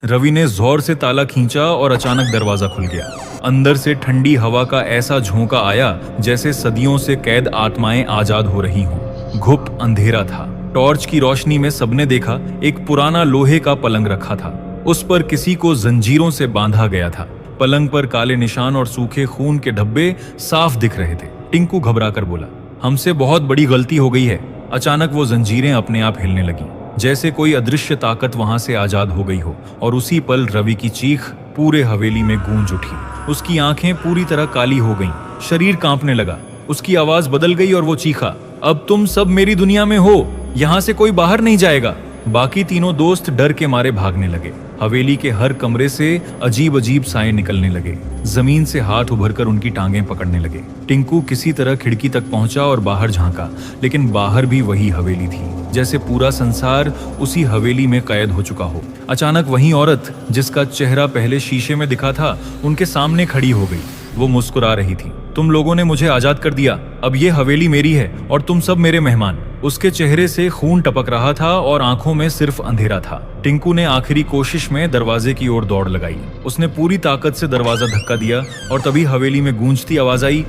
रवि ने जोर से ताला खींचा और अचानक दरवाजा खुल गया। अंदर से ठंडी हवा का ऐसा झोंका आया जैसे सदियों से कैद आत्माएं आजाद हो रही हों। घुप अंधेरा था। टॉर्च की रोशनी में सबने देखा एक पुराना लोहे का पलंग रखा था। उस पर किसी को जंजीरों से बांधा गया था। पलंग पर काले निशान और सूखे खून के धब्बे साफ दिख रहे थे। टिंकू घबरा कर बोला, हमसे बहुत बड़ी गलती हो गई है। अचानक वो जंजीरें अपने आप हिलने लगी, जैसे कोई अदृश्य ताकत वहां से आजाद हो गई हो। और उसी पल रवि की चीख पूरे हवेली में गूंज उठी। उसकी आंखें पूरी तरह काली हो गईं, शरीर कांपने लगा। उसकी आवाज बदल गई और वो चीखा, अब तुम सब मेरी दुनिया में हो, यहाँ से कोई बाहर नहीं जाएगा। बाकी तीनों दोस्त डर के मारे भागने लगे। हवेली के हर कमरे से अजीब अजीब साए निकलने लगे। जमीन से हाथ उभरकर उनकी टांगें पकड़ने लगे। टिंकू किसी तरह खिड़की तक पहुंचा और बाहर झांका, लेकिन बाहर भी वही हवेली थी, जैसे पूरा संसार उसी हवेली में कैद हो चुका हो। अचानक वही औरत जिसका चेहरा पहले शीशे में दिखा था, उनके सामने खड़ी हो गई। वो मुस्कुरा रही थी। तुम लोगों ने मुझे आजाद कर दिया, अब ये हवेली मेरी है और तुम सब मेरे मेहमान। उसके चेहरे से खून टपक रहा था और आंखों में सिर्फ अंधेरा था। टिंकू ने आखिरी कोशिश में दरवाजे की ओर दौड़ लगाई। उसने पूरी ताकत से दरवाजा धक्का दिया और तभी हवेली में गूंजती आवाज आई,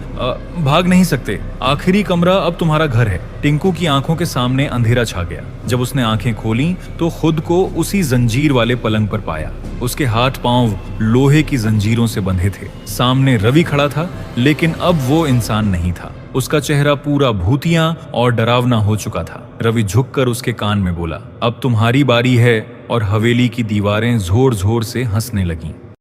भाग नहीं सकते, आखिरी कमरा अब तुम्हारा घर है। टिंकू की आंखों के सामने अंधेरा छा गया। जब उसने आंखें खोली तो खुद को उसी जंजीर वाले पलंग पर पाया। उसके हाथ पांव लोहे की जंजीरों से बंधे थे। सामने रवि खड़ा था, लेकिन अब वो इंसान नहीं था। उसका चेहरा पूरा भूतिया और डरावना हो चुका था। रवि झुककर उसके कान में बोला, अब तुम्हारी बारी है। और हवेली की दीवारें जोर जोर से हंसने लगीं।